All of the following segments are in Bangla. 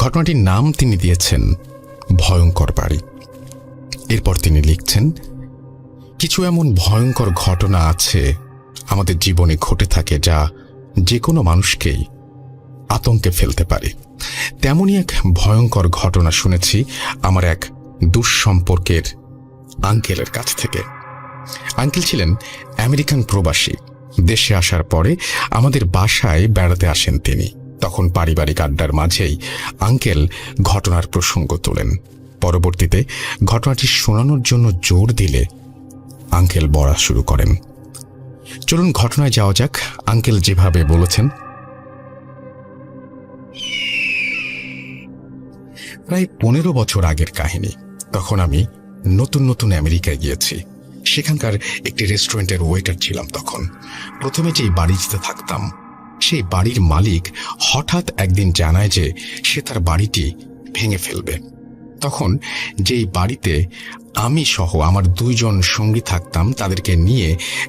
ঘটনাটির নাম তিনি দিয়েছেন ভয়ঙ্কর বাড়ি। এরপর তিনি লিখছেন, কিছু এমন ভয়ঙ্কর ঘটনা আছে আমাদের জীবনে ঘটে থাকে যা যে কোনো মানুষকেই আতঙ্কে ফেলতে পারে। তেমনই এক ভয়ঙ্কর ঘটনা শুনেছি আমার এক দুঃসম্পর্কের আঙ্কেলের কাছ থেকে। আঙ্কেল ছিলেন আমেরিকান প্রবাসী। দেশে আসার পরে আমাদের বাসায় বেড়াতে আসেন তিনি। তখন পারিবারিক আড্ডার মাঝেই আঙ্কেল ঘটনার প্রসঙ্গ তোলেন। পরবর্তীতে ঘটনাটি শোনানোর জন্য জোর দিলে আঙ্কেল বলা শুরু করেন। চলুন ঘটনায় যাওয়া যাক। আঙ্কেল যেভাবে বলেছেন, প্রায় 15 বছর আগের কাহিনী। তখন আমি নতুন নতুন আমেরিকায় গিয়েছি। সেখানকার একটি রেস্টুরেন্টের ওয়েটার ছিলাম তখন। প্রথমে যেই বাড়িতে থাকতাম সেই বাড়ির মালিক হঠাৎ একদিন জানায় যে সে তার বাড়িটি ভেঙে ফেলবে। তখন যেই বাড়িতে আমি সহ আমার 2 জন সঙ্গী থাকতাম তাদেরকে নিয়ে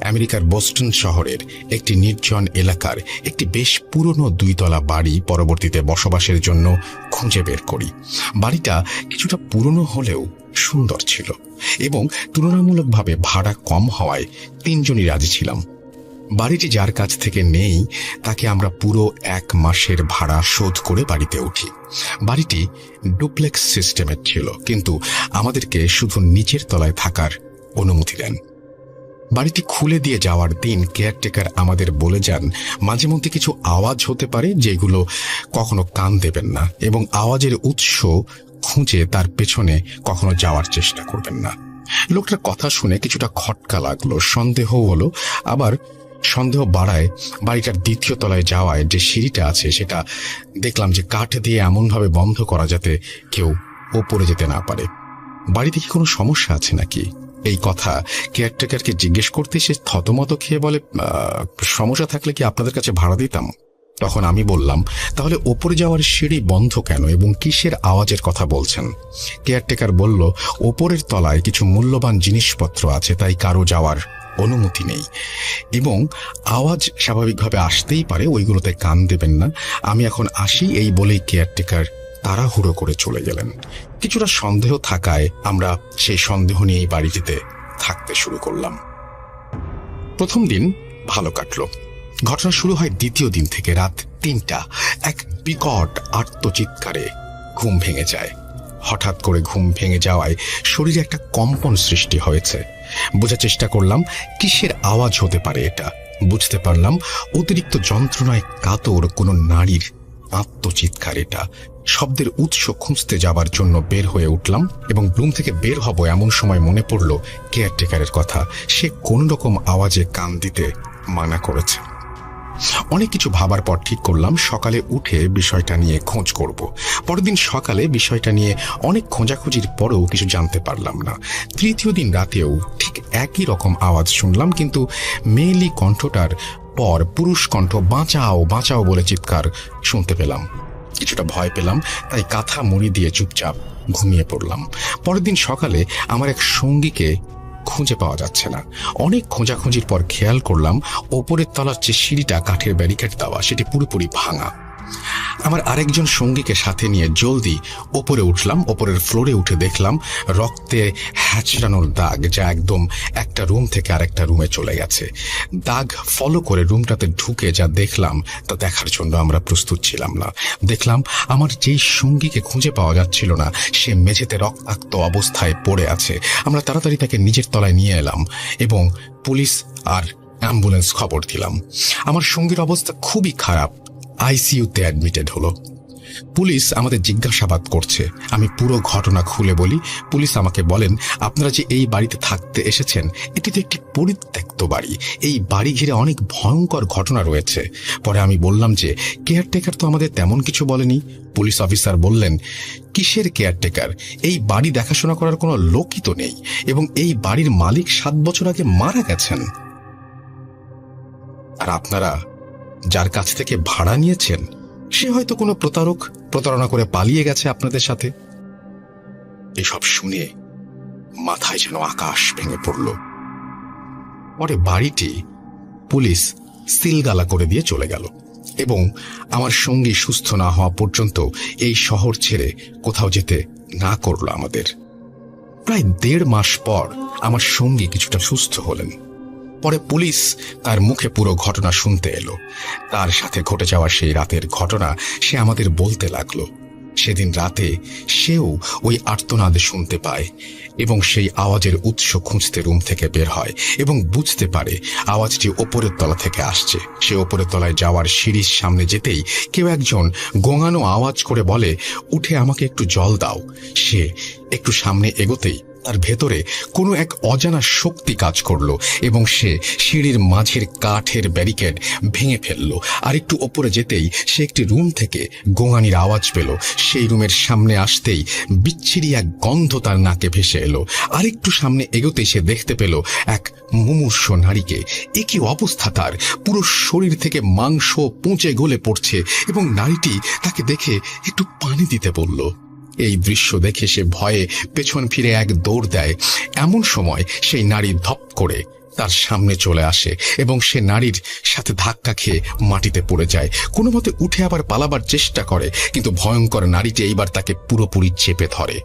আমেরিকার বোস্টন শহরের একটি নির্জন এলাকার একটি বেশ পুরনো 2 তলা বাড়ি পরবর্তীতে বসবাসের জন্য খুঁজে বের করি। বাড়িটা কিছুটা পুরনো হলেও সুন্দর ছিল এবং তুলনামূলকভাবে ভাড়া কম হওয়ায় 3 জনই রাজি ছিলাম। বাড়িটি যার কাছ থেকে নেই তাকে আমরা পুরো 1 মাসের ভাড়া শোধ করে বাড়িতে উঠি। বাড়িটি ডুপ্লেক্স সিস্টেমের ছিল, কিন্তু আমাদেরকে শুধু নিচের তলায় থাকার অনুমতি দেন। বাড়িটি খুলে দিয়ে যাওয়ার দিন কেয়ারটেকার আমাদের বলে যান মাঝে মধ্যে কিছু আওয়াজ হতে পারে যেগুলো কখনো কান দেবেন না এবং আওয়াজের উৎস খুঁজে তার পেছনে কখনো যাওয়ার চেষ্টা করবেন না। লোকটার কথা শুনে কিছুটা খটকা লাগলো, সন্দেহও হলো। আবার সন্দেহ বাড়ায় বাড়িটার 2য় তলায় যাওয়ায় যে সিঁড়িটা আছে সেটা দেখলাম যে কাঠ দিয়ে এমনভাবে বন্ধ করা যাতে কেউ ওপরে যেতে না পারে। বাড়িতে কি কোনো সমস্যা আছে নাকি? এই কথা কেয়ারটেকারকে জিজ্ঞেস করতে সে থতমত খেয়ে বলে, সমস্যা থাকলে কি আপনাদের কাছে ভাড়া দিতাম। তখন আমি বললাম, তাহলে ওপরে যাওয়ার সিঁড়ি বন্ধ কেন এবং কিসের আওয়াজের কথা বলছেন? কেয়ারটেকার বলল, ওপরের তলায় কিছু মূল্যবান জিনিসপত্র আছে, তাই কারো যাওয়ার অনুমতি নেই এবং আওয়াজ স্বাভাবিকভাবে আসতেই পারে, ওইগুলোতে কান দেবেন না। আমি এখন আসি, এই বলেই কেয়ারটেকার তাড়াহুড়ো করে চলে গেলেন। কিছুটা সন্দেহ থাকায় আমরা সেই সন্দেহ নিয়েই বাড়িটিতে থাকতে শুরু করলাম। প্রথম দিন ভালো কাটলো। ঘটনা শুরু হয় 2য় দিন থেকে। রাত 3টা এক বিকট আর্তচিৎকারে ঘুম ভেঙে যায়। হঠাৎ করে ঘুম ভেঙে যাওয়ায় শরীরে একটা কম্পন সৃষ্টি হয়েছে। বোঝার চেষ্টা করলাম কিসের আওয়াজ হতে পারে এটা। বুঝতে পারলাম অতিরিক্ত যন্ত্রণায় কাতর কোনো নারীর আত্মচিৎকার এটা। শব্দের উৎস খুঁজতে যাবার জন্য বের হয়ে উঠলাম এবং রুম থেকে বের হব এমন সময় মনে পড়ল কেয়ারটেকারের কথা। সে কোন রকম আওয়াজে কান দিতে মানা করেছে। অনেক কিছু ভাবার পর ঠিক করলাম সকালে উঠে বিষয়টা নিয়ে খোঁজ করব। পরের দিন সকালে বিষয়টা নিয়ে অনেক খোঁজাখুঁজির পরেও কিছু জানতে পারলাম না। 3য় দিন রাতেও ঠিক একই রকম আওয়াজ শুনলাম, কিন্তু মেয়েলি কণ্ঠটার পর পুরুষ কণ্ঠ বাঁচাও বাঁচাও বলে চিৎকার শুনতে পেলাম। কিছুটা ভয় পেলাম, তাই কাঁথা মুড়ি দিয়ে চুপচাপ ঘুমিয়ে পড়লাম। পরের দিন সকালে আমার এক সঙ্গীকে খুঁজে পাওয়া যাচ্ছে না। অনেক খোঁজাখুঁজির পর খেয়াল করলাম ওপরের তলার যে সিঁড়িটা কাঠের ব্যারিকেড দেওয়া সেটি পুরোপুরি ভাঙা। আমার আরেকজন সঙ্গীকে সাথে নিয়ে জলদি ওপরে উঠলাম। ওপরের ফ্লোরে উঠে দেখলাম রক্তে হ্যাচড়ানোর দাগ, যা একদম একটা রুম থেকে আরেকটা রুমে চলে গেছে। দাগ ফলো করে রুমটাতে ঢুকে যা দেখলাম তা দেখার জন্য আমরা প্রস্তুত ছিলাম না। দেখলাম আমার যেই সঙ্গীকে খুঁজে পাওয়া যাচ্ছিল না সে মেঝেতে রক্তাক্ত অবস্থায় পড়ে আছে। আমরা তাড়াতাড়ি তাকে নিচের তলায় নিয়ে এলাম এবং পুলিশ আর অ্যাম্বুলেন্স খবর দিলাম। আমার সঙ্গীর অবস্থা খুবই খারাপ, আইসিইউতে অ্যাডমিটেড হলো। পুলিশ আমাদের জিজ্ঞাসাবাদ করছে। আমি পুরো ঘটনা খুলে বলি। পুলিশ আমাকে বলেন, আপনারা যে এই বাড়িতে থাকতে এসেছেন এটি তো একটি পরিত্যক্ত বাড়ি। এই বাড়ি ঘিরে অনেক ভয়ঙ্কর ঘটনা রয়েছে। পরে আমি বললাম যে কেয়ারটেকার তো আমাদের তেমন কিছু বলেনি। পুলিশ অফিসার বললেন, কিসের কেয়ারটেকার? এই বাড়ি দেখাশোনা করার কোনো লোকই তো নেই এবং এই বাড়ির মালিক 7 বছর আগে মারা গেছেন। আর আপনারা যার কাছ থেকে ভাড়া নিয়েছেন সে হয়তো কোনো প্রতারণা করে পালিয়ে গেছে আপনাদের সাথে। এসব শুনে মাথায় যেন আকাশ ভেঙে পড়ল। পরে বাড়িটি পুলিশ সিলগালা করে দিয়ে চলে গেল। এবং আমার সঙ্গী সুস্থ না হওয়া পর্যন্ত এই শহর ছেড়ে কোথাও যেতে না করলো আমাদের। প্রায় 1.5 মাস পর আমার সঙ্গী কিছুটা সুস্থ হলেন। পরে পুলিশ তার মুখে পুরো ঘটনা শুনতে এলো। তার সাথে ঘটে যাওয়া সেই রাতের ঘটনা সে আমাদের বলতে লাগলো। সেদিন রাতে সেও ওই আর্তনাদ শুনতে পায় এবং সেই আওয়াজের উৎস খুঁজতে রুম থেকে বের হয় এবং বুঝতে পারে আওয়াজটি ওপরের তলা থেকে আসছে। সে ওপরের তলায় যাওয়ার সিঁড়ির সামনে যেতেই কেউ একজন গোঙানো আওয়াজ করে বলে, উঠে আমাকে একটু জল দাও। সে একটু সামনে এগোতেই তার ভেতরে কোনো এক অজানা শক্তি কাজ করলো এবং সে সিঁড়ির মাঝের কাঠের ব্যারিকেড ভেঙে ফেললো। আর একটু ওপরে যেতেই সে একটি রুম থেকে গোঙানির আওয়াজ পেল। সেই রুমের সামনে আসতেই বিচ্ছিরি এক গন্ধ তার নাকে ভেসে এলো। আর একটু সামনে এগোতেই সে দেখতে পেল এক মুমূর্ষ নারীকে। একই অবস্থা তার, পুরো শরীর থেকে মাংস পচে গলে পড়ছে এবং নারীটি তাকে দেখে একটু পানি দিতে বলল। এই দৃশ্য দেখে সে ভয়ে পেছন ফিরে এক দৌড় দেয়। এমন সময় সেই নারী ধপ করে তার সামনে চলে আসে এবং সে নারীর সাথে ধাক্কা খেয়ে মাটিতে পড়ে যায়। কোনো মতে উঠে আবার পালাবার চেষ্টা করে, কিন্তু ভয়ঙ্কর নারীটি এইবার তাকে পুরোপুরি চেপে ধরে।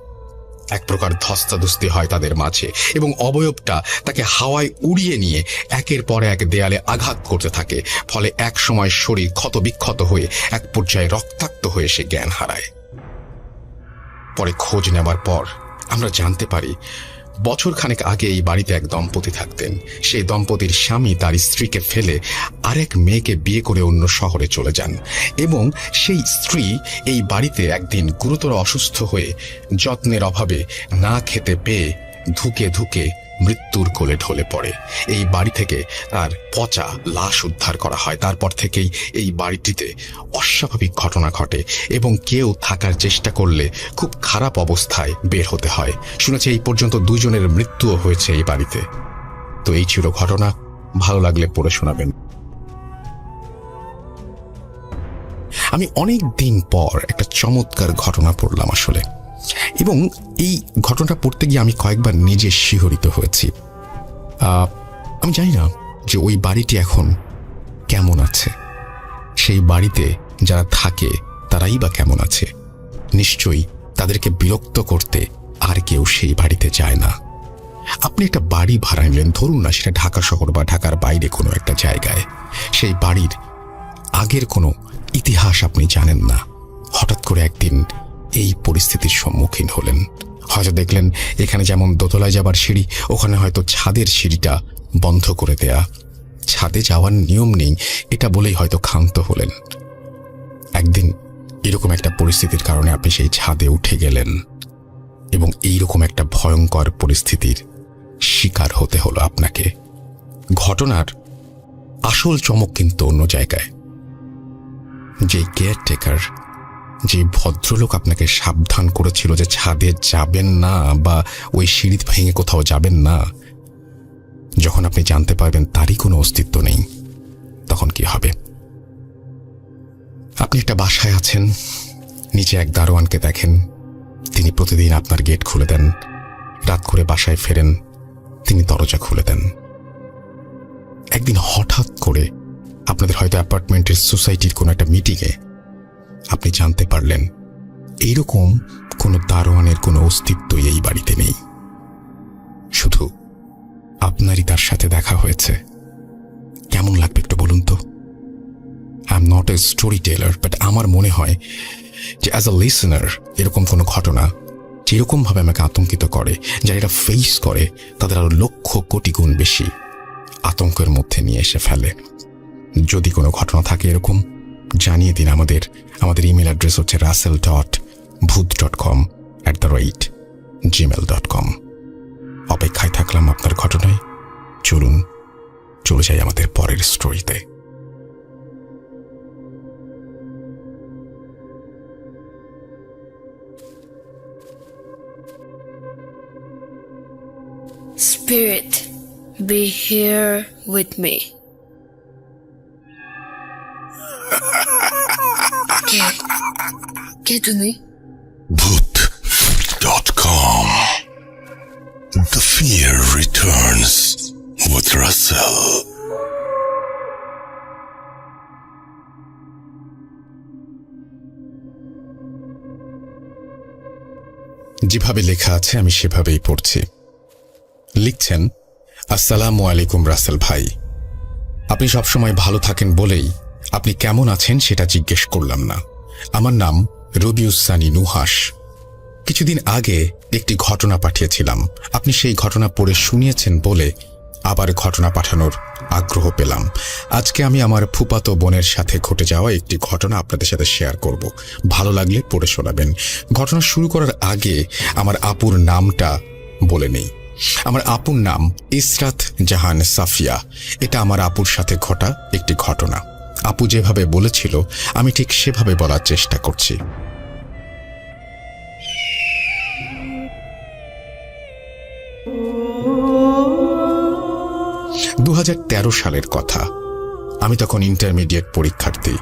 এক প্রকার ধস্তাধস্তি হয় তাদের মাঝে এবং অবয়বটা তাকে হাওয়ায় উড়িয়ে নিয়ে একের পর এক দেয়ালে আঘাত করতে থাকে। ফলে এক সময় শরীর ক্ষতবিক্ষত হয়ে এক পর্যায়ে রক্তাক্ত হয়ে সে জ্ঞান হারায়। পরে খোঁজ নেবার পর আমরা জানতে পারি বছরখানেক আগে এই বাড়িতে এক দম্পতি থাকতেন। সেই দম্পতির স্বামী তার স্ত্রীকে ফেলে আরেক মেয়েকে বিয়ে করে অন্য শহরে চলে যান এবং সেই স্ত্রী এই বাড়িতে একদিন গুরুতর অসুস্থ হয়ে যত্নের অভাবে না খেতে পেয়ে ধুকে ধুকে মৃত্যুর কোলে ঢলে পড়ে। এই বাড়ি থেকে তার পচা লাশ উদ্ধার করা হয়। তারপর থেকেই এই বাড়িটিতে অস্বাভাবিক ঘটনা ঘটে এবং কেউ থাকার চেষ্টা করলে খুব খারাপ অবস্থায় বের হতে হয়। শুনেছি এই পর্যন্ত 2 জনের মৃত্যুও হয়েছে এই বাড়িতে। তো এই ছিল ঘটনা। ভালো লাগলে পড়ে শোনাবেন। আমি অনেক দিন পর একটা চমৎকার ঘটনা পড়লাম আসলে, এবং এই ঘটনাটা পড়তে গিয়ে আমি কয়েকবার নিজে শিহরিত হয়েছি। আমি জানি না যে ওই বাড়িটি এখন কেমন আছে, সেই বাড়িতে যারা থাকে তারাই বা কেমন আছে। নিশ্চয়ই তাদেরকে বিরক্ত করতে আর কেউ সেই বাড়িতে যায় না। আপনি একটা বাড়ি ভাড়া নিলেন, ধরুন না সেটা ঢাকা শহর বা ঢাকার বাইরে কোনো একটা জায়গায়। সেই বাড়ির আগের কোনো ইতিহাস আপনি জানেন না। হঠাৎ করে একদিন এই পরিস্থিতির সম্মুখীন হলেন। হয়তো দেখলেন এখানে যেমন দোতলায় যাবার সিঁড়ি, ওখানে হয়তো ছাদের সিঁড়িটা বন্ধ করে দেয়া। ছাদে যাওয়ার নিয়ম নেই এটা বলেই হয়তো ক্ষান্ত হলেন। একদিন এরকম একটা পরিস্থিতির কারণে আপনি সেই ছাদে উঠে গেলেন এবং এইরকম একটা ভয়ঙ্কর পরিস্থিতির শিকার হতে হলো আপনাকে। ঘটনার আসল চমক কিন্তু অন্য জায়গায়। যে কেয়ারটেকার, যে ভদ্রলোক আপনাকে সাবধান করেছিল যে ছাদে যাবেন না বা ওই সিঁড়ি ভেঙে কোথাও যাবেন না, যখন আপনি জানতে পারবেন তারই কোনো অস্তিত্ব নেই, তখন কি হবে? আপনি একটা বাসায় আছেন, নিচে এক দারোয়ানকে দেখেন, তিনি প্রতিদিন আপনার গেট খুলে দেন। রাত করে বাসায় ফেরেন, তিনি দরজা খুলে দেন। একদিন হঠাৎ করে আপনাদের হয়তো অ্যাপার্টমেন্টের সোসাইটির কোনো একটা মিটিংয়ে আপনি জানতে পারলেন এইরকম কোনো দারোয়ানের কোনো অস্তিত্বই এই বাড়িতে নেই, শুধু আপনারই তার সাথে দেখা হয়েছে। কেমন লাগবে একটু বলুন তো? I am not a storyteller, but আমার মনে হয় যে অ্যাজ আ লিসনার এরকম কোনো ঘটনা যেরকমভাবে আমাকে আতঙ্কিত করে, যারা এটা ফেস করে তাদের আরো লক্ষ কোটি গুণ বেশি আতঙ্কের মধ্যে নিয়ে এসে ফেলে। যদি কোনো ঘটনা থাকে এরকম, জানিয়ে দিন। আমাদের ইমেল অ্যাড্রেস হচ্ছে russell.booth.com@gmail.com। অপেক্ষায় থাকলাম আপনার ঘটনায়। চলুন চলে যাই আমাদের পরের স্টোরিতে। Spirit, be here with me. কে তুমি? Booth.com. The fear returns with Russell. যেভাবে লেখা আছে আমি সেভাবেই পড়ছি। লিখছেন, আসসালামু আলাইকুম রাসেল ভাই, আপনি সবসময় ভালো থাকেন বলেই আপনি কেমন আছেন সেটা জিজ্ঞেস করলাম না। আমার নাম রবিউসানি নুহাস। কিছুদিন আগে একটি ঘটনা পাঠিয়েছিলাম, আপনি সেই ঘটনা পড়ে শুনিয়েছেন বলে আবার ঘটনা পাঠানোর আগ্রহ পেলাম। আজকে আমি আমার ফুফাতো বোনের সাথে ঘটে যাওয়া একটি ঘটনা আপনাদের সাথে শেয়ার করব, ভালো লাগলে পড়ে শোনাবেন। ঘটনা শুরু করার আগে আমার আপুর নামটা বলে নেই। আমার আপুর নাম ইসরাত জাহান সাফিয়া। এটা আমার আপুর সাথে ঘটা একটি ঘটনা। আপু যেভাবে বলেছিল আমি ঠিক সেভাবে বলার চেষ্টা করছি। 2013 সালের কথা। আমি তখন ইন্টারমিডিয়েট পরীক্ষার্থী।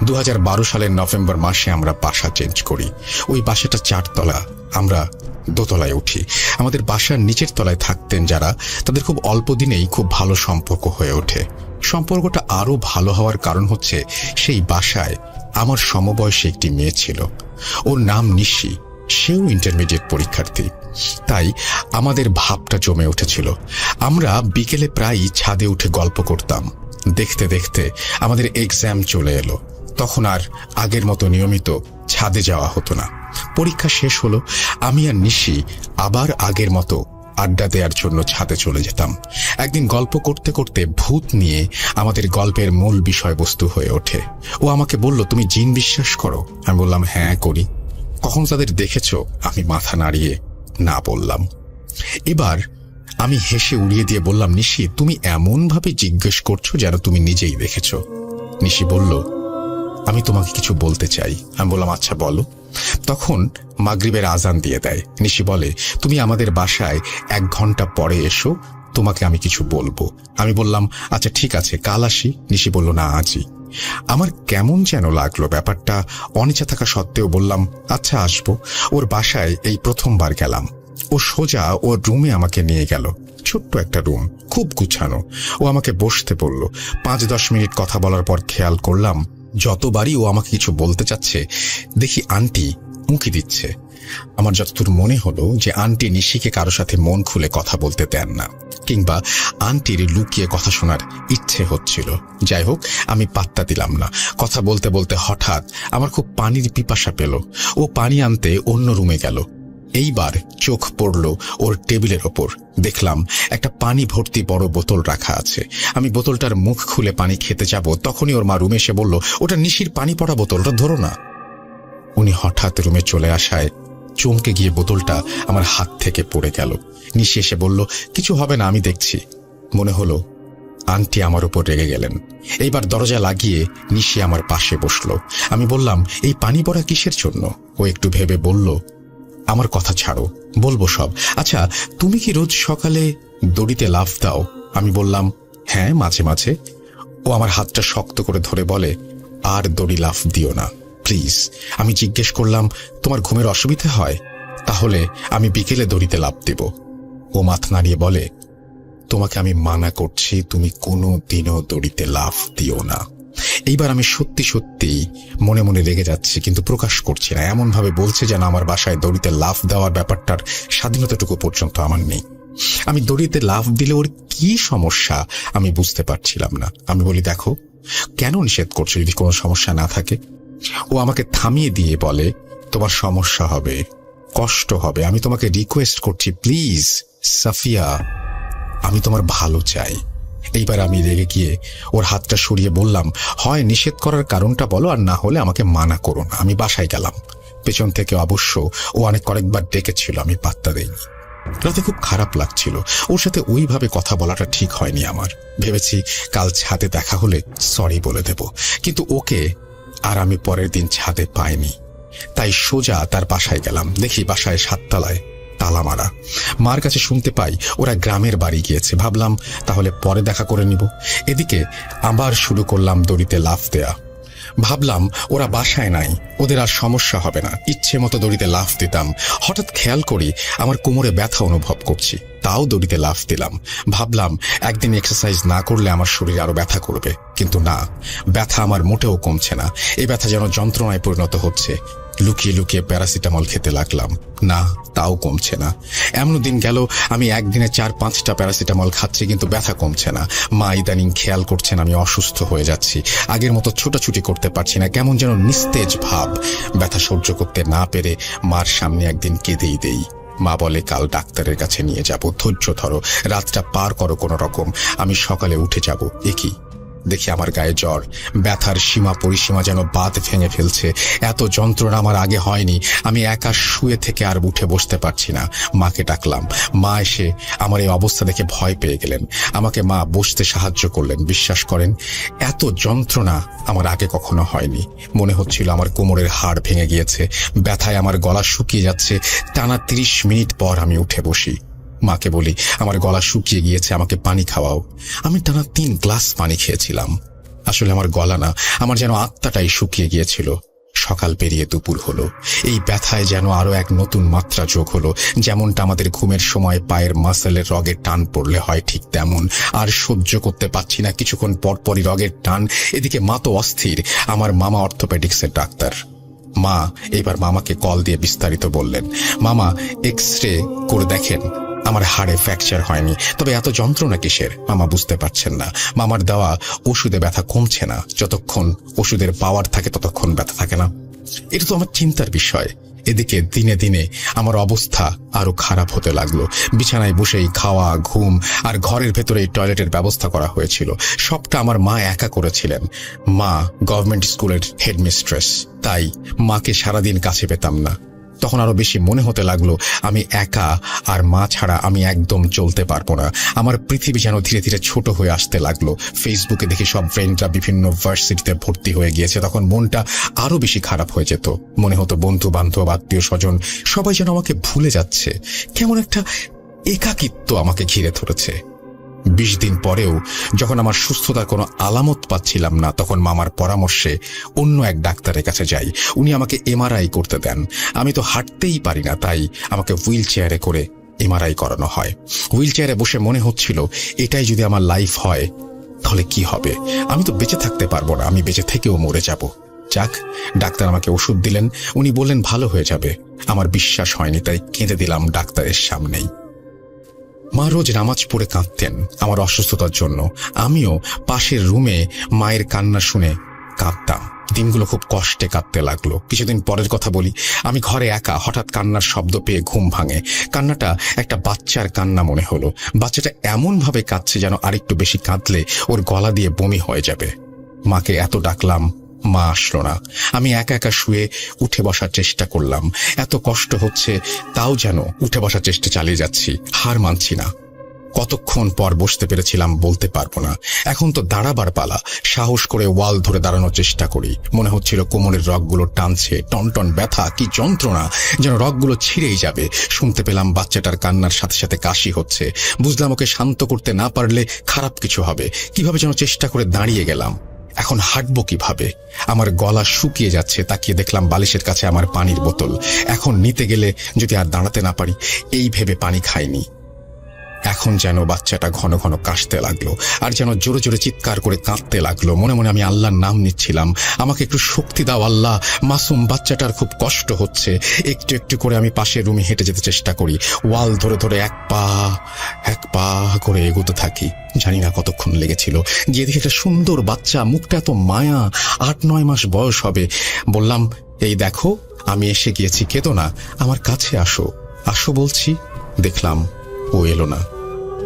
2012 সালের নভেম্বর মাসে আমরা বাসা চেঞ্জ করি। ওই বাসাটা 4 তলা, আমরা দোতলায় উঠি। আমাদের বাসার নিচের তলায় থাকতেন যারা, তাদের খুব অল্প দিনেই খুব ভালো সম্পর্ক হয়ে ওঠে। সম্পর্কটা আরো ভালো হওয়ার কারণ হচ্ছে সেই বাসায় আমার সমবয়সী একটি মেয়ে ছিল। ওর নাম নিশি, সেও ইন্টারমিডিয়েট পরীক্ষার্থী। তাই আমাদের ভাবটা জমে উঠেছিল। আমরা বিকেলে প্রায়ই ছাদে উঠে গল্প করতাম। দেখতে দেখতে আমাদের এক্সাম চলে এলো। তখন আর আগের মতো নিয়মিত ছাদে যাওয়া হতো না। পরীক্ষা শেষ হলো, আমি আর নিশি আবার আগের মতো আড্ডা দেওয়ার জন্য ছাদে চলে যেতাম। একদিন গল্প করতে করতে ভূত নিয়ে আমাদের গল্পের মূল বিষয়বস্তু হয়ে ওঠে। ও আমাকে বলল, তুমি জিন বিশ্বাস করো? আমি বললাম, হ্যাঁ করি। কখন তাদের দেখেছো? আমি মাথা নাড়িয়ে না বললাম। এবার আমি হেসে উড়িয়ে দিয়ে বললাম, নিশি তুমি এমন ভাবে জিজ্ঞেস করছো যেন তুমি নিজেই দেখেছো। নিশি বলল, আমি তোমাকে কিছু বলতে চাই। আমি বললাম, আচ্ছা বলো। তখন মাগরিবের আজান দিয়ে দেয়। নিশি বলে, তুমি আমাদের বাসায় 1 ঘন্টা পরে এসো, তোমাকে আমি কিছু বলবো। আমি বললাম, আচ্ছা ঠিক আছে, কাল আসি। নিশি বলল, না আজই। আমার কেমন যেন লাগলো ব্যাপারটা। অনিচ্ছা থাকা সত্ত্বেও বললাম, আচ্ছা আসবো। ওর বাসায় এই প্রথমবার গেলাম। ও সোজা ওর রুমে আমাকে নিয়ে গেল। ছোট্ট একটা রুম, খুব গুছানো। ও আমাকে বসতে বলল। 5-10 মিনিট কথা বলার পর খেয়াল করলাম যতবারই ও আমাকে কিছু বলতে চাচ্ছে দেখি আন্টি উঁকি দিচ্ছে। আমার যতদূর মনে হলো যে আন্টি নিশিকে কারো সাথে মন খুলে কথা বলতে দেন না, কিংবা আন্টির লুকিয়ে কথা শোনার ইচ্ছে হচ্ছিল। যাই হোক, আমি পাত্তা দিলাম না। কথা বলতে বলতে হঠাৎ আমার খুব পানির পিপাসা পেল। ও পানি আনতে অন্য রুমে গেল। এইবার চোখ পড়ল ওর টেবিলের ওপর। দেখলাম একটা পানি ভর্তি বড় বোতল রাখা আছে। আমি বোতলটার মুখ খুলে পানি খেতে যাব, তখনই ওর মা রুমে এসে বলল, ওটা নিশির পানি পড়া বোতলটা ধরো না। উনি হঠাৎ রুমে চলে আসায় চমকে গিয়ে বোতলটা আমার হাত থেকে পড়ে গেল। নিশি এসে বলল, কিছু হবে না, আমি দেখছি। মনে হলো আন্টি আমার উপর রেগে গেলেন। এইবার দরজা লাগিয়ে নিশি আমার পাশে বসলো। আমি বললাম, এই পানি পড়া কিসের জন্য? ও একটু ভেবে বলল, আমার কথা ছাড়ো, বলবো সব। আচ্ছা, তুমি কি রোজ সকালে দড়িতে লাফ দাও? আমি বললাম, হ্যাঁ মাঝে মাঝে। ও আমার হাতটা শক্ত করে ধরে বলে, আর দড়ি লাফ দিও না প্লিজ। আমি জিজ্ঞেস করলাম, তোমার ঘুমের অসুবিধা হয়? তাহলে আমি বিকেলে দড়িতে লাফ দেব। ও মাথা নাড়িয়ে বলে, তোমাকে আমি মানা করছি, তুমি কোনো দিনও দড়িতে লাফ দিও না। এইবার আমি সত্যি সত্যি মনে মনে রেগে যাচ্ছি, কিন্তু প্রকাশ করছি না। এমন ভাবে বলছে যেন আমার বাসায় দড়িতে লাফ দেওয়ার ব্যাপারটার স্বাধীনতাটুকু পর্যন্ত আমার নেই। আমি দড়িতে লাফ দিলে ওর কি সমস্যা আমি বুঝতে পারছিলাম না। আমি বলি, দেখো কেন নিষেধ করছো যদি কোনো সমস্যা না থাকে? ও আমাকে থামিয়ে দিয়ে বলে, তোমার সমস্যা হবে, কষ্ট হবে। আমি তোমাকে রিকোয়েস্ট করছি, প্লিজ সাফিয়া, আমি তোমার ভালো চাই। এইবার আমি রেগে গিয়ে ওর হাতটা সরিয়ে বললাম, হয় নিষেধ করার কারণটা বলো, আর না হলে আমাকে মানা করো না। আমি বাসায় গেলাম। পেছন থেকে অবশ্য ও কয়েকবার ডেকেছিল, আমি পাত্তা দেইনি। রাতে খুব খারাপ লাগছিল। ওর সাথে ওইভাবে কথা বলাটা ঠিক হয়নি আমার। ভেবেছি কাল ছাদে দেখা হলে সরি বলে দেব, কিন্তু ওকে আর আমি পরের দিন ছাদে পাইনি। তাই সোজা তার বাসায় গেলাম। দেখি বাসায় 7 তলায় তালা মারা। মার কাছে শুনতে পাই ওরা গ্রামের বাড়ি গিয়েছে। ভাবলাম তাহলে পরে দেখা করে নিব। এদিকে আবার শুরু করলাম দড়িতে লাফ দেয়া। ভাবলাম ওরা বাসায় নাই, ওদের আর সমস্যা হবে না, ইচ্ছে মতো দড়িতে লাফ দিতাম। হঠাৎ খেয়াল করি আমার কোমরে ব্যথা অনুভব করছি। তাও দড়িতে লাফ দিলাম। ভাবলাম একদিন এক্সারসাইজ না করলে আমার শরীর আরো ব্যথা করবে, কিন্তু না, ব্যথা আমার মোটেও কমছে না। এই ব্যথা যেন যন্ত্রণায় পরিণত হচ্ছে। লুকিয়ে লুকিয়ে প্যারাসিটামল খেতে লাগলাম, না, তাও কমছে না। এমন দিন গেল আমি একদিনে 4-5টা প্যারাসিটামল খাচ্ছি, কিন্তু ব্যথা কমছে না। মা ইদানিং খেয়াল করছেন আমি অসুস্থ হয়ে যাচ্ছি, আগের মতো ছোটাছুটি করতে পারছি না, কেমন যেন নিস্তেজ ভাব। ব্যথা সহ্য করতে না পেরে মার সামনে একদিন কেঁদেই দেই। মা বলে কাল ডাক্তারের কাছে নিয়ে যাব, ধৈর্য ধরো, রাতটা পার করো কোনো রকম, আমি সকালে উঠে যাব। একই দেখি আমার গায়ে জ্বর, ব্যথার সীমা পরিসীমা যেন বাঁধ ভেঙে ফেলছে। এত যন্ত্রণা আমার আগে হয়নি। আমি একা শুয়ে থেকে আর উঠে বসতে পারছি না। মাকে ডাকলাম, মা এসে আমার এই অবস্থা দেখে ভয় পেয়ে গেলেন। আমাকে মা বসতে সাহায্য করলেন। বিশ্বাস করেন, এত যন্ত্রণা আমার আগে কখনো হয়নি। মনে হচ্ছিল আমার কোমরের হাড় ভেঙে গিয়েছে, ব্যথায় আমার গলা শুকিয়ে যাচ্ছে। টানা 30 মিনিট পর আমি উঠে বসি। মাকে বলি আমার গলা শুকিয়ে গিয়েছে, আমাকে পানি খাওয়াও। আমি টানা 3 গ্লাস পানি খেয়েছিলাম। আসলে আমার গলা না, আমার যেন আত্মাটাই শুকিয়ে গিয়েছিল। সকাল পেরিয়ে দুপুর হলো, এই ব্যথায় যেন আরো এক নতুন মাত্রা যোগ হলো। যেমনটা আমাদের ঘুমের সময় পায়ের মাসেলের রগের টান পড়লে হয়, ঠিক তেমন। আর সহ্য করতে পারছি না, কিছুক্ষণ পরপরই রগের টান। এদিকে মা তো অস্থির। আমার মামা অর্থোপেডিক্সের ডাক্তার। মা এবার মামাকে কল দিয়ে বিস্তারিত বললেন। মামা এক্স-রে করে দেখেন আমার হাড়ে ফ্র্যাকচার হয়নি, তবে এত যন্ত্রণা কিসের মামা বুঝতে পারছেন না। মামার দেওয়া ওষুধে ব্যথা কমছে না, যতক্ষণ ওষুধের পাওয়ার থাকে ততক্ষণ ব্যথা থাকে না। এটা তো আমার চিন্তার বিষয়। এদিকে দিনে দিনে আমার অবস্থা আরো খারাপ হতে লাগলো। বিছানায় বসেই খাওয়া, ঘুম আর ঘরের ভেতরেই টয়লেটের ব্যবস্থা করা হয়েছিল। সবটা আমার মা একা করেছিলেন। মা গভর্নমেন্ট স্কুলের হেডমিস্ট্রেস, তাই মাকে সারাদিন কাছে পেতাম না। তখন আরো বেশি মনে হতে লাগলো আমি একা, আর মা ছাড়া আমি একদম চলতে পারবো না। আমার পৃথিবী যেন ধীরে ধীরে ছোট হয়ে আসতে লাগলো। ফেসবুকে দেখি সব ফ্রেন্ডরা বিভিন্ন ভার্সিটিতে ভর্তি হয়ে গিয়েছে, তখন মনটা আরো বেশি খারাপ হয়ে যেত। মনে হতো বন্ধু বান্ধব, আত্মীয় স্বজন সবাই যেন আমাকে ভুলে যাচ্ছে। কেমন একটা একাকিত্ব আমাকে ঘিরে ধরেছে। 20 দিন পরেও যখন আমার সুস্থতার কোনো আলামত পাচ্ছিলাম না, তখন মামার পরামর্শে অন্য এক ডাক্তারের কাছে যাই। উনি আমাকে এমআরআই করতে দেন। আমি তো হাঁটতেই পারি না, তাই আমাকে হুইল চেয়ারে করে এমআরআই করানো হয়। হুইল চেয়ারে বসে মনে হচ্ছিল এটাই যদি আমার লাইফ হয় তাহলে কি হবে। আমি তো বেঁচে থাকতে পারবো না, আমি বেঁচে থেকেও মরে যাব। যাক, ডাক্তার আমাকে ওষুধ দিলেন। উনি বললেন ভালো হয়ে যাবে। আমার বিশ্বাস হয়নি, তাই কেঁদে দিলাম ডাক্তারের সামনেই। মা রোজ নামাজ পড়ে কাঁদতেন আমার অসুস্থতার জন্য। আমিও পাশের রুমে মায়ের কান্না শুনে কাঁদতাম। দিনগুলো খুব কষ্টে কাটতে লাগলো। কিছুদিন পরের কথা বলি, আমি ঘরে একা, হঠাৎ কান্নার শব্দ পেয়ে ঘুম ভাঙে। কান্নাটা একটা বাচ্চার কান্না মনে হলো। বাচ্চাটা এমন ভাবে কাঁদছে যেন আরেকটু বেশি কাঁদলে ওর গলা দিয়ে বমি হয়ে যাবে। মাকে এত ডাকলাম, মা আসলো না। আমি একা একা শুয়ে উঠে বসার চেষ্টা করলাম। এত কষ্ট হচ্ছে, তাও যেন উঠে বসার চেষ্টা চালিয়ে যাচ্ছি, হার মানছি না। কতক্ষণ পর বসতে পেরেছিলাম বলতে পারবো না। এখন তো দাঁড়াবার পালা। সাহস করে ওয়াল ধরে দাঁড়ানোর চেষ্টা করি। মনে হচ্ছিল কোমরের রগগুলো টানছে, টনটন ব্যথা, কি যন্ত্রণা, যেন রগগুলো ছিঁড়েই যাবে। শুনতে পেলাম বাচ্চাটার কান্নার সাথে সাথে কাশি হচ্ছে। বুঝলাম ওকে শান্ত করতে না পারলে খারাপ কিছু হবে। কিভাবে যেন চেষ্টা করে দাঁড়িয়ে গেলাম। এখন হাঁটবো কিভাবে? আমার গলা শুকিয়ে যাচ্ছে। তাকিয়ে দেখলাম বালিশের কাছে আমার পানির বোতল। এখন নিতে গেলে যদি আর দাঁড়াতে না পারি, এই ভেবে পানি খাইনি। এখন যেন বাচ্চাটা ঘন ঘন কাশতে লাগলো, আর যেন জোরে জোরে চিৎকার করে কাঁদতে লাগলো। মনে মনে আমি আল্লাহর নাম নিচ্ছিলাম, আমাকে একটু শক্তি দাও আল্লাহ, মাসুম বাচ্চাটার খুব কষ্ট হচ্ছে। একটু একটু করে আমি পাশের রুমে হেঁটে যেতে চেষ্টা করি। ওয়াল ধরে ধরে এক পা করে এগোতে থাকি। জানি না কতক্ষণ লেগেছিল। গিয়ে দেখি একটা সুন্দর বাচ্চা, মুখটা এত মায়া, 8-9 মাস বয়স হবে। বললাম, এই দেখো আমি এসে গিয়েছি, কেঁদো না, আমার কাছে আসো। আসো বলছি, দেখলাম ও এলো না।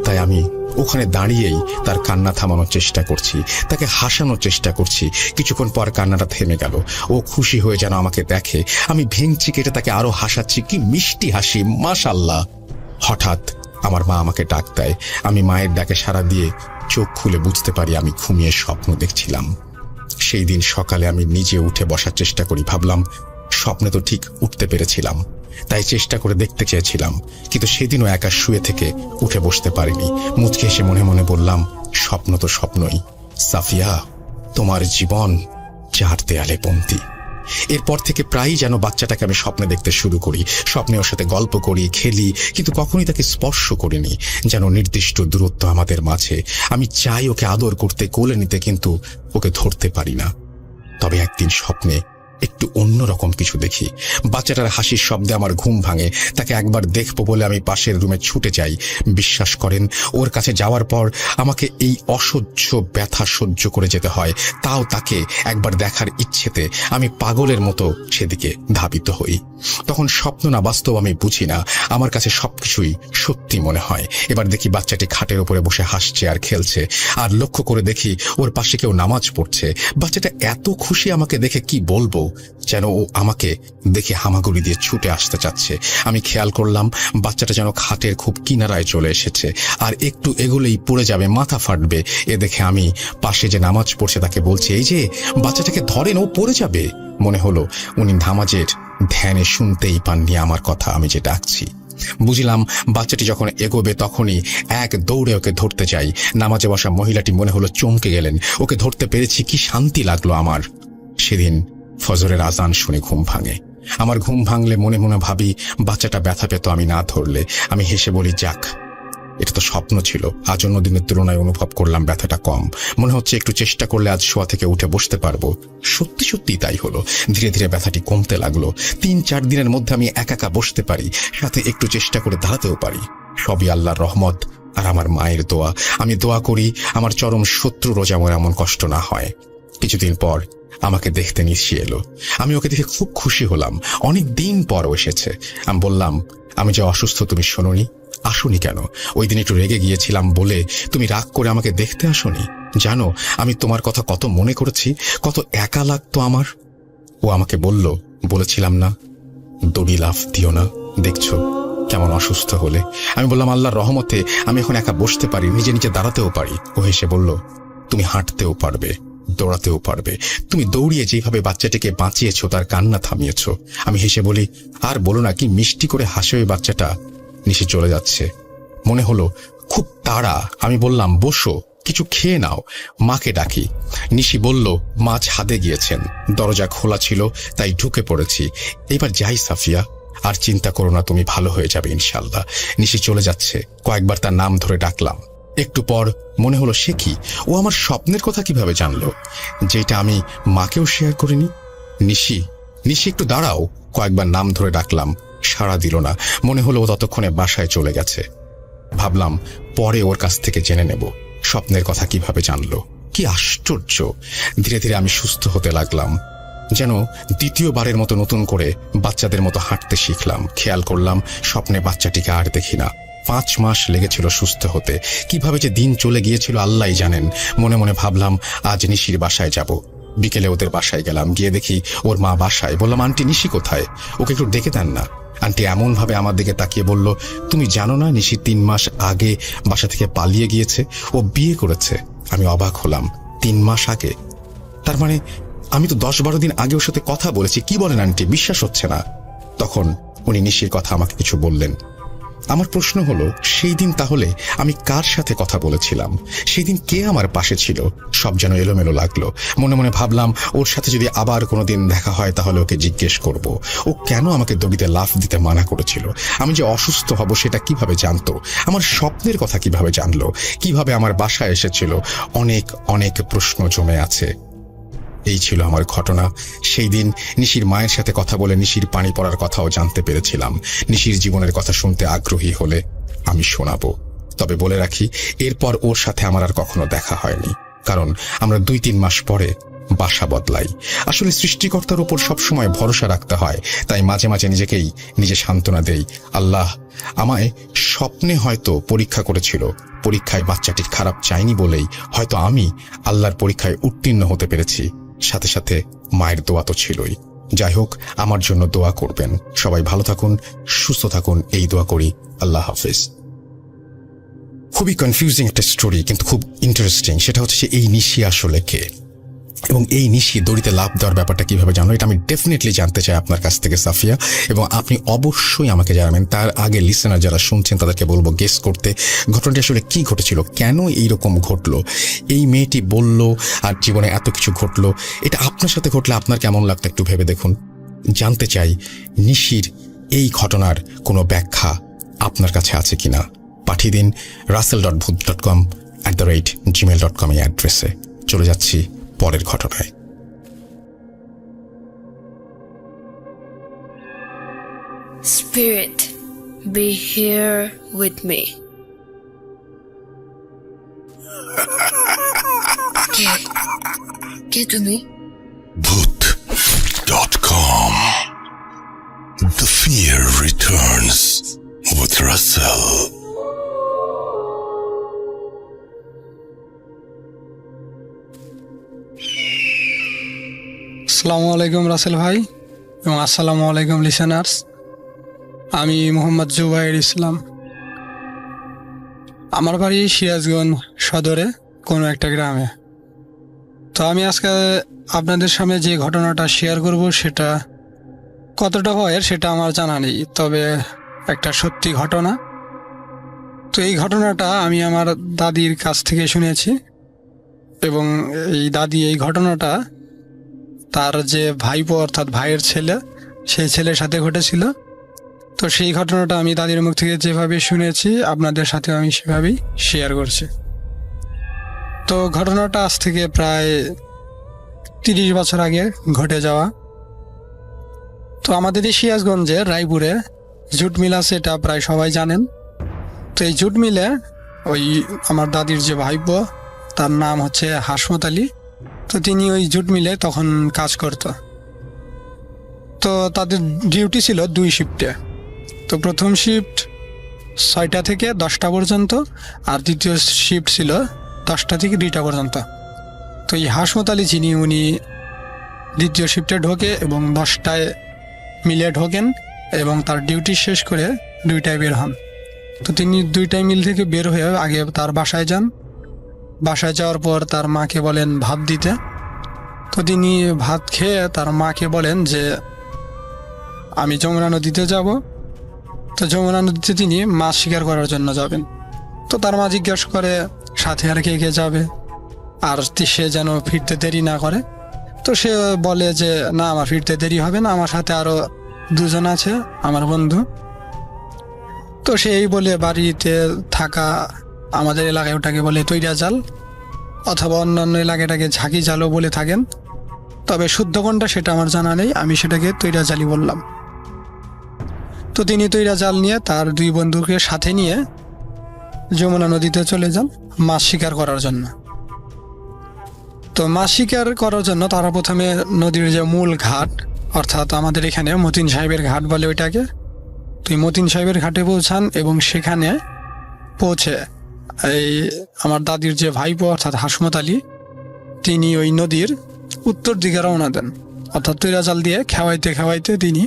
তাই আমি ওখানে দাঁড়িয়েই তার কান্না থামানোর চেষ্টা করছি, তাকে হাসানোর চেষ্টা করছি। কিছুক্ষণ পর কান্নাটা থেমে গেল। ও খুশি হয়ে যেন আমাকে দেখে। আমি ভেঙচি কেটে তাকে আরো হাসাচ্ছি। কি মিষ্টি হাসি, মাশাআল্লাহ। হঠাৎ আমার মা আমাকে ডাক দেয়। আমি মায়ের ডাকে সাড়া দিয়ে চোখ খুলে বুঝতে পারি আমি ঘুমিয়ে স্বপ্ন দেখছিলাম। সেই দিন সকালে আমি নিজে উঠে বসার চেষ্টা করি। ভাবলাম স্বপ্নে তো ঠিক উঠতে পেরেছিলাম, তাই চেষ্টা করে দেখতে চেয়েছিলাম, কিন্তু সেদিনও একা শুয়ে থেকে উঠে বসতে পারিনি। মুচকে এসে মনে মনে বললাম, স্বপ্ন তো স্বপ্নই। সাফিয়া, তোমার জীবন 4 দেয়ালে বন্দী। এরপর থেকে প্রায়ই যেন বাচ্চাটাকে আমি স্বপ্নে দেখতে শুরু করি, স্বপ্নে ওর সাথে গল্প করি, খেলি, কিন্তু কখনোই তাকে স্পর্শ করিনি। যেন নির্দিষ্ট দূরত্ব আমাদের মাঝে। আমি চাই ওকে আদর করতে, কোলে নিতে, কিন্তু ওকে ধরতে পারি না। তবে একদিন স্বপ্নে একটু অন্যরকম কিছু দেখি। বাচ্চাটার হাসির শব্দে আমার ঘুম ভাঙে। তাকে একবার দেখবো বলে আমি পাশের রুমে ছুটে যাই। বিশ্বাস করেন, ওর কাছে যাওয়ার পর আমাকে এই অসহ্য ব্যথা সহ্য করে যেতে হয়। তাও তাকে একবার দেখার ইচ্ছেতে আমি পাগলের মতো সেদিকে ধাবিত হই। তখন স্বপ্ন না বাস্তব আমি বুঝি না, আমার কাছে সবকিছুই সত্যি মনে হয়। এবার দেখি বাচ্চাটি খাটের উপরে বসে হাসছে আর খেলছে, আর লক্ষ্য করে দেখি ওর পাশে কেউ নামাজ পড়ছে। বাচ্চাটা এত খুশি আমাকে দেখে, কি বলবো, যেন ও আমাকে দেখে হামাগুড়ি দিয়ে ছুটে আসতে চাচ্ছে। আমি খেয়াল করলাম বাচ্চাটা যেন খাটের খুব কিনারায় চলে এসেছে, আর একটু এগোলেই পড়ে যাবে, মাথা ফাটবে। এ দেখে আমি পাশে যে নামাজ পড়ছে তাকে বলছি, এই যে বাচ্চাটাকে ধরেন, ও পড়ে যাবে। মনে হলো উনি নামাজের ধ্যানে শুনতেই পাননি আমার কথা, আমি যে ডাকছি। বুঝলাম বাচ্চাটি যখন এগোবে তখনই এক দৌড়ে ওকে ধরতে যাই। নামাজে বসা মহিলাটি মনে হলো চমকে গেলেন। ওকে ধরতে পেরেছি, কি শান্তি লাগলো আমার। সেদিন ফজরের আজান শুনে ঘুম ভাঙে। আমার ঘুম ভাঙলে মনে মনে ভাবি, বাচ্চাটা ব্যথা পেত আমি না ধরলে। আমি হেসে বলি, যাক, এটা তো স্বপ্ন ছিল। আজ অন্য দিনের তুলনায় অনুভব করলাম ব্যথাটা কম। মনে হচ্ছে একটু চেষ্টা করলে আজ শোয়া থেকে উঠে বসতে পারবো। সত্যি সত্যি তাই হলো। ধীরে ধীরে ব্যথাটি কমতে লাগলো। 3-4 দিনের মধ্যে আমি একা বসতে পারি, সাথে একটু চেষ্টা করে দাঁড়াতেও পারি। সবই আল্লাহর রহমত আর আমার মায়ের দোয়া। আমি দোয়া করি আমার চরম শত্রুরও যেমন এমন কষ্ট না হয়। কিছুদিন পর আমাকে দেখতে নিশি এলো। আমি ওকে দেখে খুব খুশি হলাম। অনেক দিন পর এসেছে। আমি বললাম, আমি যে অসুস্থ তুমি শোনোনি? আসোনি কেন? ওই দিন একটু রেগে গিয়েছিলাম বলে তুমি রাগ করে আমাকে দেখতে আসোনি? জানো আমি তোমার কথা কত মনে করেছি, কত একা লাগতো আমার। ও আমাকে বলেছিলাম না, দড়ি লাফ দিও না, দেখছো কেমন অসুস্থ হলে। আমি বললাম, আল্লাহর রহমতে আমি এখন একা বসতে পারি, নিজে নিজে দাঁড়াতেও পারি। ও হেসে বলল, তুমি হাঁটতেও পারবে, দৌড়াতেও পারবে। তুমি দৌড়িয়ে যেভাবে বাচ্চাটিকে বাঁচিয়েছো, তার কান্না থামিয়েছো। আমি হেসে বলি, আর বলো না, কি মিষ্টি করে হাসে ওই বাচ্চাটা। নিশি চলে যাচ্ছে, মনে হলো খুব তাড়া। আমি বললাম, বসো, কিছু খেয়ে নাও, মাকে ডাকি। নিশি বলল, মা ছাদে গিয়েছেন, দরজা খোলা ছিল তাই ঢুকে পড়েছি। এবার যাই সাফিয়া, আর চিন্তা করো না, তুমি ভালো হয়ে যাবে ইনশাল্লাহ। নিশি চলে যাচ্ছে। কয়েকবার তার নাম ধরে ডাকলাম। একটু পর মনে হলো, সে কি, ও আমার স্বপ্নের কথা কিভাবে জানলো, যেটা আমি মাকেও শেয়ার করিনি। নিশি, নিশি একটু দাঁড়াও। কয়েকবার নাম ধরে ডাকলাম, সাড়া দিল না। মনে হলো ও ততক্ষণে বাসায় চলে গেছে। ভাবলাম পরে ওর কাছ থেকে জেনে নেব স্বপ্নের কথা কিভাবে জানলো। কি আশ্চর্য! ধীরে ধীরে আমি সুস্থ হতে লাগলাম, যেন দ্বিতীয়বারের মতো নতুন করে বাচ্চাদের মতো হাঁটতে শিখলাম। খেয়াল করলাম স্বপ্নে বাচ্চাটিকে আর দেখি না। 5 মাস লেগেছিল সুস্থ হতে। কিভাবে যে দিন চলে গিয়েছিল আল্লাহই জানেন। মনে মনে ভাবলাম আজ নিশির বাসায় যাব। বিকেলে ওদের বাসায় গেলাম। গিয়ে দেখি ওর মা বাসায়। বললাম, আন্টি, নিশি কোথায়? ওকে একটু ডেকে দেন না। আন্টি এমন ভাবে আমার দিকে তাকিয়ে বলল, তুমি জানো না নিশি 3 মাস আগে বাসা থেকে পালিয়ে গিয়েছে, ও বিয়ে করেছে। আমি অবাক হলাম। 3 মাস আগে? তার মানে আমি তো 10-12 দিন আগে ওর সাথে কথা বলেছি। কি বলেন আন্টি, বিশ্বাস হচ্ছে না। তখন উনি নিশির কথা আমাকে কিছু বললেন। আমার প্রশ্ন হলো, সেই দিন তাহলে আমি কার সাথে কথা বলেছিলাম? সেই দিন কে আমার পাশে ছিল? সব যেন এলোমেলো লাগলো। মনে মনে ভাবলাম, ওর সাথে যদি আবার কোনোদিন দেখা হয় তাহলে ওকে জিজ্ঞেস করব, ও কেন আমাকে দড়িতে লাফ দিতে মানা করেছিল। আমি যে অসুস্থ হব সেটা কিভাবে জানতো? আমার স্বপ্নের কথা কিভাবে জানলো? কিভাবে আমার বাসায় এসেছিল? অনেক অনেক প্রশ্ন জমে আছে। এই ছিল আমার ঘটনা। সেই দিন নিশির মায়ের সাথে কথা বলে নিশির পানি পড়ার কথাও জানতে পেরেছিলাম। নিশির জীবনের কথা শুনতে আগ্রহী হলে আমি শোনাবো। তবে বলে রাখি, এরপর ওর সাথে আমার আর কখনো দেখা হয়নি, কারণ আমরা 2-3 মাস পরে বাসা বদলাই। আসলে সৃষ্টিকর্তার উপর সবসময় ভরসা রাখতে হয়। তাই মাঝে মাঝে নিজে সান্ত্বনা দেই, আল্লাহ আমায় স্বপ্নে হয়তো পরীক্ষা করেছিল। পরীক্ষায় বাচ্চাটির খারাপ চাইনি বলেই হয়তো আমি আল্লাহর পরীক্ষায় উত্তীর্ণ হতে পেরেছি। সাথে সাথে মায়ের দোয়া তো ছিলই। যাই হোক, আমার জন্য দোয়া করবেন। সবাই ভালো থাকুন, সুস্থ থাকুন, এই দোয়া করি। আল্লাহ হাফেজ। খুবই কনফিউজিং একটা স্টোরি, কিন্তু খুব ইন্টারেস্টিং। সেটা হচ্ছে এই নিশি আসলে কে? এবং এই নিশি দড়িতে লাফ দেওয়ার ব্যাপারটা কিভাবে জানো, এটা আমি ডেফিনেটলি জানতে চাই আপনার কাছ থেকে সাফিয়া, এবং আপনি অবশ্যই আমাকে জানাবেন। তার আগে লিসেনার যারা শুনছেন তাদেরকে বলবো গেস করতে ঘটনাটি আসলে কি ঘটেছিল, কেন এইরকম ঘটলো, এই মেয়েটি বলল আর জীবনে এত কিছু ঘটলো, এটা আপনার সাথে ঘটলে আপনার কেমন লাগতো একটু ভেবে দেখুন। জানতে চাই নিশির এই ঘটনার কোনো ব্যাখ্যা আপনার কাছে আছে কিনা। পাঠিয়ে দিন russell.bhuth.com@gmail.com এই অ্যাড্রেসে। চলে যাচ্ছি পরের ঘটনায়। Spirit, be here with me. কে তুমি? Bhuth.com. The fear returns with Russell. আসসালামু আলাইকুম রাসেল ভাই এবং আসসালামু আলাইকুম লিসেনার্স। আমি মোহাম্মদ জুবাইর ইসলাম। আমার বাড়ি সিরাজগঞ্জ সদরে কোনো একটা গ্রামে। তো আমি আজকে আপনাদের সামনে যে ঘটনাটা শেয়ার করব সেটা কতটা ভয়ের সেটা আমার জানা নেই, তবে একটা সত্যি ঘটনা। তো এই ঘটনাটা আমি আমার দাদির কাছ থেকে শুনেছি, এবং এই দাদি এই ঘটনাটা তার যে ভাইপো অর্থাৎ ভাইয়ের ছেলে, সেই ছেলের সাথে ঘটেছিল। তো সেই ঘটনাটা আমি দাদির মুখ থেকে যেভাবে শুনেছি আপনাদের সাথে আমি সেভাবেই শেয়ার করছি। তো ঘটনাটা আজ থেকে প্রায় 30 বছর আগে ঘটে যাওয়া। তো আমাদের এই সিরাজগঞ্জে রায়পুরে জুট মিল আছে, এটা প্রায় সবাই জানেন। তো এই জুট মিলে ওই আমার দাদির যে ভাইপো, তার নাম হচ্ছে হাসমত আলী। তো তিনি ওই জুট মিলে তখন কাজ করত। তো তাদের ডিউটি ছিল 2 শিফটে। তো প্রথম শিফট 6টা থেকে 10টা পর্যন্ত, আর দ্বিতীয় শিফট ছিল 10টা থেকে 2টা পর্যন্ত। তো এই হাসমত আলী যিনি, উনি দ্বিতীয় শিফটে ঢোকে এবং 10টায় মিলে ঢোকেন এবং তার ডিউটি শেষ করে 2টায় বের হন। তো তিনি 2টায় মিল থেকে বের হয়ে আগে তার বাসায় যান। বাসায় যাওয়ার পর তার মাকে বলেন ভাত দিতে। তো তিনি ভাত খেয়ে তার মাকে বলেন যে আমি যমুনা নদীতে যাব। তো যমুনা নদীতে তিনি মাছ শিকার করার জন্য যাবেন। তো তার মা জিজ্ঞেস করে সাথে আর কে কে যাবে, আর সে যেন ফিরতে দেরি না করে। তো সে বলে যে না, আমার ফিরতে দেরি হবে না, আমার সাথে আরও 2 জন আছে আমার বন্ধু। তো সেই বলে বাড়িতে থাকা, আমাদের এলাকায় ওটাকে বলে তৈরা জাল, অথবা অন্যান্য এলাকাটাকে ঝাঁকি জালও বলে থাকেন। তবে শুদ্ধ কোনটা সেটা আমার জানা নেই, আমি সেটাকে তৈরা জালই বললাম। তো তিনি তৈরা জাল নিয়ে তার 2 বন্ধুকে সাথে নিয়ে যমুনা নদীতে চলে যান মাছ শিকার করার জন্য। তো মাছ শিকার করার জন্য তারা প্রথমে নদীর যে মূল ঘাট, অর্থাৎ আমাদের এখানে মতিন সাহেবের ঘাট বলে ওইটাকে, তো এই মতিন সাহেবের ঘাটে পৌঁছান এবং সেখানে পৌঁছে এই আমার দাদির যে ভাইপো অর্থাৎ হাসমত আলী, তিনি ওই নদীর উত্তর দিকে রওনা দেন। অর্থাৎ তৈরা জাল দিয়ে খেওয়াইতে খেওয়াইতে তিনি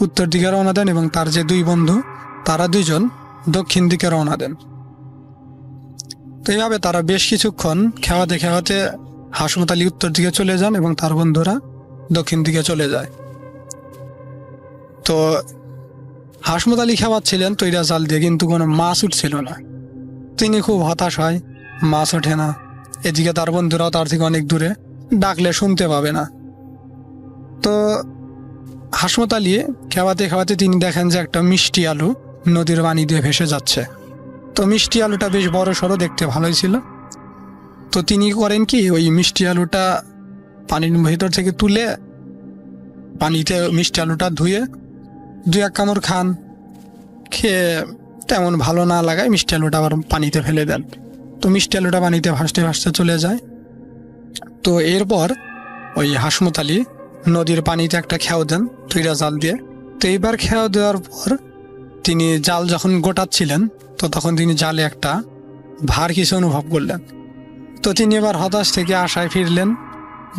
উত্তর দিকে রওনা দেন এবং তার যে 2 বন্ধু, তারা 2 জন দক্ষিণ দিকে রওনা দেন। তো এইভাবে তারা বেশ কিছুক্ষণ খেওয়াতে খেওয়াতে হাসমত আলী উত্তর দিকে চলে যান এবং তার বন্ধুরা দক্ষিণ দিকে চলে যায়। তো হাসমত আলী খেওয়াচ্ছিলেন তৈরা জাল দিয়ে, কিন্তু কোনো মাছ উঠছিল না। তিনি খুব হতাশ হয়, মাছ ওঠে না। এদিকে তার বন্ধুরাও তার থেকে অনেক দূরে, ডাকলে শুনতে পাবে না। তো হাসমত আলী খেওয়াতে খেওয়াতে তিনি দেখেন যে একটা মিষ্টি আলু নদীর পানি দিয়ে ভেসে যাচ্ছে। তো মিষ্টি আলুটা বেশ বড় সড়ো, দেখতে ভালোই ছিল। তো তিনি করেন কি, ওই মিষ্টি আলুটা পানির ভেতর থেকে তুলে পানিতে মিষ্টি আলুটা ধুয়ে 2-1 কামড় খান। খেয়ে তেমন ভালো না লাগায় মিষ্টি আলুটা আবার পানিতে ফেলে দেন। তো মিষ্টি আলুটা পানিতে ভাসতে ভাসতে চলে যায়। তো এরপর ওই হাসমত আলী নদীর পানিতে একটা খেয়াও দেন তৈরা জাল দিয়ে। তো এইবার খেয়াও দেওয়ার পর তিনি জাল যখন গোটাচ্ছিলেন, তো তখন তিনি জালে একটা ভার কিছু অনুভব করলেন। তো তিনি এবার হতাশ থেকে আশায় ফিরলেন,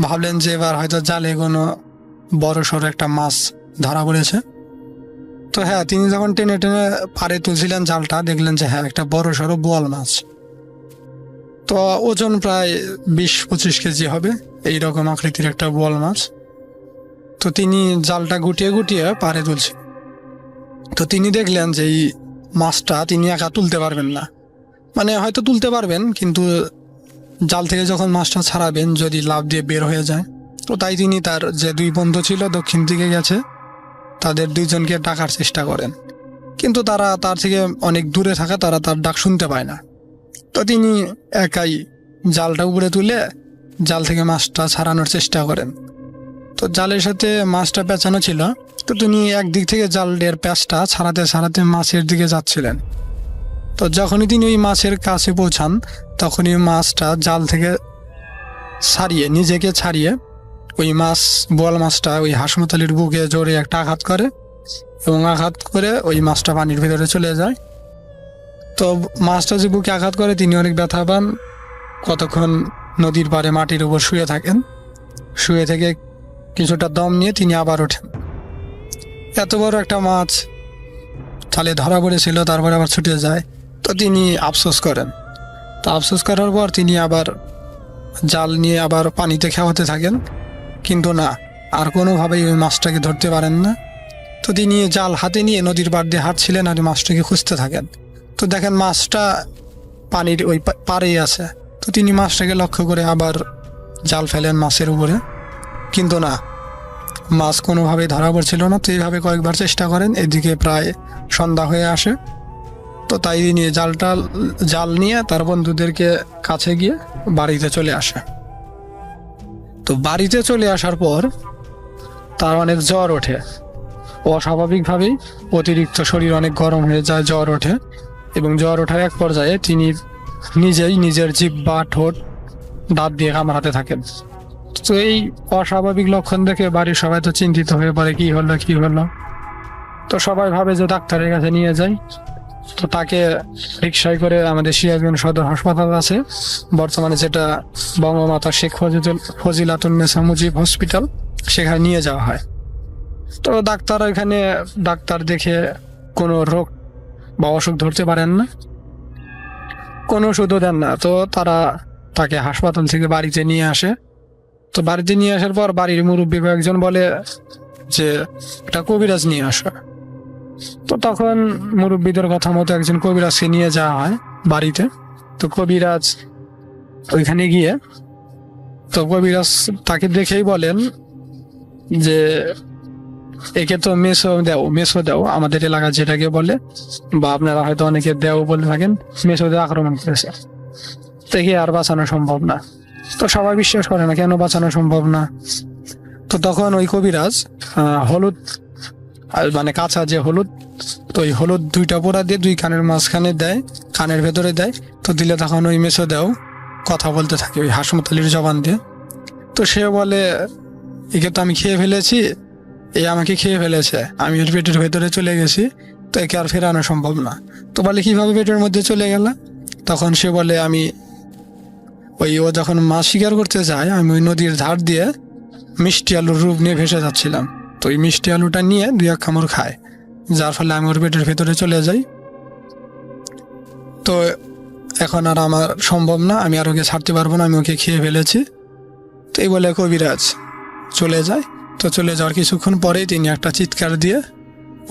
ভাবলেন যে এবার হয়তো জালে কোনো বড় সড়ো একটা মাছ ধরা পড়েছে। তো হ্যাঁ, তিনি যখন টেনে টেনে পাড়ে তুলছিলেন জালটা, দেখলেন যে হ্যাঁ, একটা বড় সড়ো বোয়াল মাছ। তো ওজন প্রায় 20-25 কেজি হবে, এই রকম আকৃতির একটা বোয়াল মাছ। তো তিনি জালটা গুটিয়ে গুটিয়ে পাড়ে তুলছে। তো তিনি দেখলেন যে এই মাছটা তিনি একা তুলতে পারবেন না, মানে হয়তো তুলতে পারবেন কিন্তু জাল থেকে যখন মাছটা ছাড়াবেন যদি লাফ দিয়ে বের হয়ে যায়। তো তাই তিনি তার যে 2 বন্ধু ছিল দক্ষিণ দিকে গেছে, তাদের 2জনকে ডাকার চেষ্টা করেন, কিন্তু তারা তার থেকে অনেক দূরে থাকা, তারা তার ডাক শুনতে পায় না। তো তিনি একাই জালটা উপরে তুলে জাল থেকে মাছটা ছাড়ানোর চেষ্টা করেন। তো জালের সাথে মাছটা পেঁচানো ছিল, তো তিনি একদিক থেকে জালের প্যাঁচটা ছাড়াতে ছাড়াতে মাছের দিকে যাচ্ছিলেন। তো যখনই তিনি ওই মাছের কাছে পৌঁছান তখনই মাছটা জাল থেকে নিজেকে ছাড়িয়ে ওই বোয়াল মাছটা ওই হাসমতালির বুকে জোরে একটা আঘাত করে, এবং আঘাত করে ওই মাছটা পানির ভিতরে চলে যায়। তো মাছটা যে বুকে আঘাত করে তিনি অনেক ব্যথা পান, কতক্ষণ নদীর পাড়ে মাটির উপর শুয়ে থাকেন। শুয়ে থেকে কিছুটা দম নিয়ে তিনি আবার ওঠেন। এত বড় একটা মাছ জালে ধরা পড়েছিল, তারপরে আবার ছুটে যায়। তো তিনি আফসোস করেন। তো আফসোস করার পর তিনি আবার জাল নিয়ে আবার পানিতে খেওয়াতে থাকেন, কিন্তু না, আর কোনোভাবেই ওই মাছটাকে ধরতে পারেন না। তো তিনি জাল হাতে নিয়ে নদীর পাড় দিয়ে হাঁটছিলেন আর মাছটাকে খুঁজতে থাকেন। তো দেখেন মাছটা পানির ওই পাড়েই আছে। তো তিনি মাছটাকে লক্ষ্য করে আবার জাল ফেলেন মাছের উপরে, কিন্তু না, মাছ কোনোভাবেই ধরা পড়ছিল না। তো এইভাবে কয়েকবার চেষ্টা করেন, এদিকে প্রায় সন্ধ্যা হয়ে আসে। তো তাই নিয়ে জাল নিয়ে তার বন্ধুদেরকে কাছে গিয়ে বাড়িতে চলে আসে। তো বাড়িতে চলে আসার পর তার অনেক জ্বর ওঠে, অস্বাভাবিকভাবেই অতিরিক্ত শরীর অনেক গরম হয়ে যায়, জ্বর ওঠে, এবং জ্বর ওঠার এক পর্যায়ে তিনি নিজেই নিজের জিহ্বা, ঠোঁট, দাঁত দিয়ে কামড়াতে থাকেন। তো এই অস্বাভাবিক লক্ষণ দেখে বাড়ির সবাই তো চিন্তিত হয়ে পড়ে, কি হলো। তো সবাই ভাবে যে ডাক্তারের কাছে নিয়ে যায়। তো তাকে রিকশায় করে আমাদের সিরাজগঞ্জ সদর হাসপাতাল আছে বর্তমানে, যেটা বঙ্গমাতা শেখ ফজিলাতুন্নেসা মুজিব হসপিটাল, সেখানে নিয়ে যাওয়া হয়। তো ডাক্তার দেখে কোনো রোগ বা অসুখ ধরতে পারেন না, কোনো ওষুধও দেন না। তো তারা তাকে হাসপাতাল থেকে বাড়িতে নিয়ে আসে। তো বাড়িতে নিয়ে আসার পর বাড়ির মুরব্বী কয়েকজন বলে যে একটা কবিরাজ নিয়ে আসা। তো তখন মুরব্বীদের কথা মতো একজন কবিরাজকে নিয়ে যাওয়া হয় বাড়িতে। তো কবিরাজ ওইখানে গিয়ে, তো কবিরাজ তাকে দেখেই বলেন যে একে তো মেসো দেও আমাদের এলাকা যেটাকে বলে, বা আপনারা হয়তো অনেকে দেও বলে থাকেন, মেসো দেও আক্রমণ করেছে, থেকে আর বাঁচানো সম্ভব না। তো সবাই বিশ্বাস করে না, কেন বাঁচানো সম্ভব না। তো তখন ওই কবিরাজ হলুদ, মানে কাঁচা যে হলুদ, তো ওই হলুদ 2টা পোড়া দিয়ে 2 কানের মাঝখানে দেয়, কানের ভেতরে দেয়। তো দিলে তখন ওই মেসো দেও কথা বলতে থাকে ওই হাসমতালির জবান দিয়ে। তো সে বলে একে তো আমি খেয়ে ফেলেছি, আমাকে খেয়ে ফেলেছে, আমি ওর পেটের ভেতরে চলে গেছি, তো একে আর ফেরানো সম্ভব না। তো বলে কিভাবে পেটের মধ্যে চলে গেল? তখন সে বলে ও যখন মাছ শিকার করতে যায়, আমি ওই নদীর ধার দিয়ে মিষ্টি আলুর রূপ নিয়ে ভেসে যাচ্ছিলাম। তো ওই মিষ্টি আলুটা নিয়ে 2-1 কামড় খায়, যার ফলে আমি ওর পেটের ভেতরে চলে যাই। তো এখন আর আমার সম্ভব না, আমি আর ওকে ছাড়তে পারবো না, আমি ওকে খেয়ে ফেলেছি। তো এই বলে কবিরাজ চলে যায়। তো চলে যাওয়ার কিছুক্ষণ পরেই তিনি একটা চিৎকার দিয়ে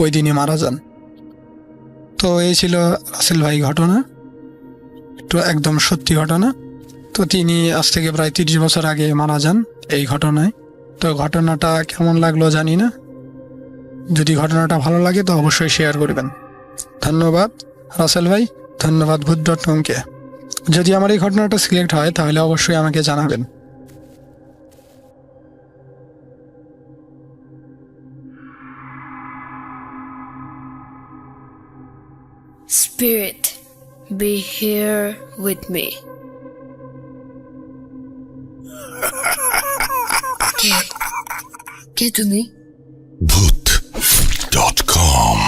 ওই দিনই মারা যান। তো এই ছিল রাসেল ভাই ঘটনা, তো একদম সত্যি ঘটনা। তো তিনি আজ থেকে প্রায় 30 বছর আগে মারা যান এই ঘটনায়। তো ঘটনাটা কেমন লাগলো জানি না, যদি ঘটনাটা ভালো লাগে তো অবশ্যই শেয়ার করবেন। ধন্যবাদ রাসেল ভাই, ধন্যবাদ ভূত.com-কে। যদি আমার এই ঘটনাটা সিলেক্ট হয় তাহলে অবশ্যই আমাকে জানাবেন। Spirit, be here with me. কে তুমি? Bhoot.com.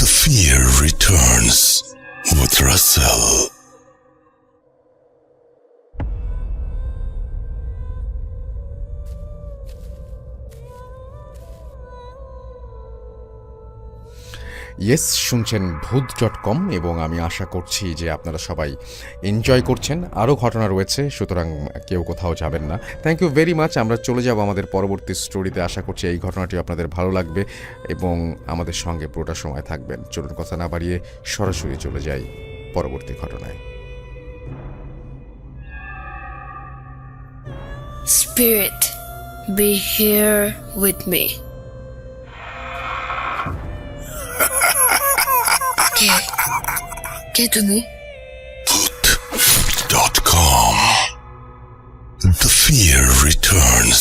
The fear returns with Russell. Yes, শুনছেন ভূত.com এবং আমি আশা করছি যে আপনারা সবাই এনজয় করছেন। আরও ঘটনা রয়েছে, সুতরাং কেউ কোথাও যাবেন না। Thank you very much. আমরা চলে যাব আমাদের পরবর্তী স্টোরিতে। আশা করছি এই ঘটনাটি আপনাদের ভালো লাগবে এবং আমাদের সঙ্গে পুরোটা সময় থাকবেন। চলুন কথা না বাড়িয়ে সরাসরি চলে যাই পরবর্তী ঘটনায়। Spirit, be here with me. কে তুমি? Voot.com. The fear returns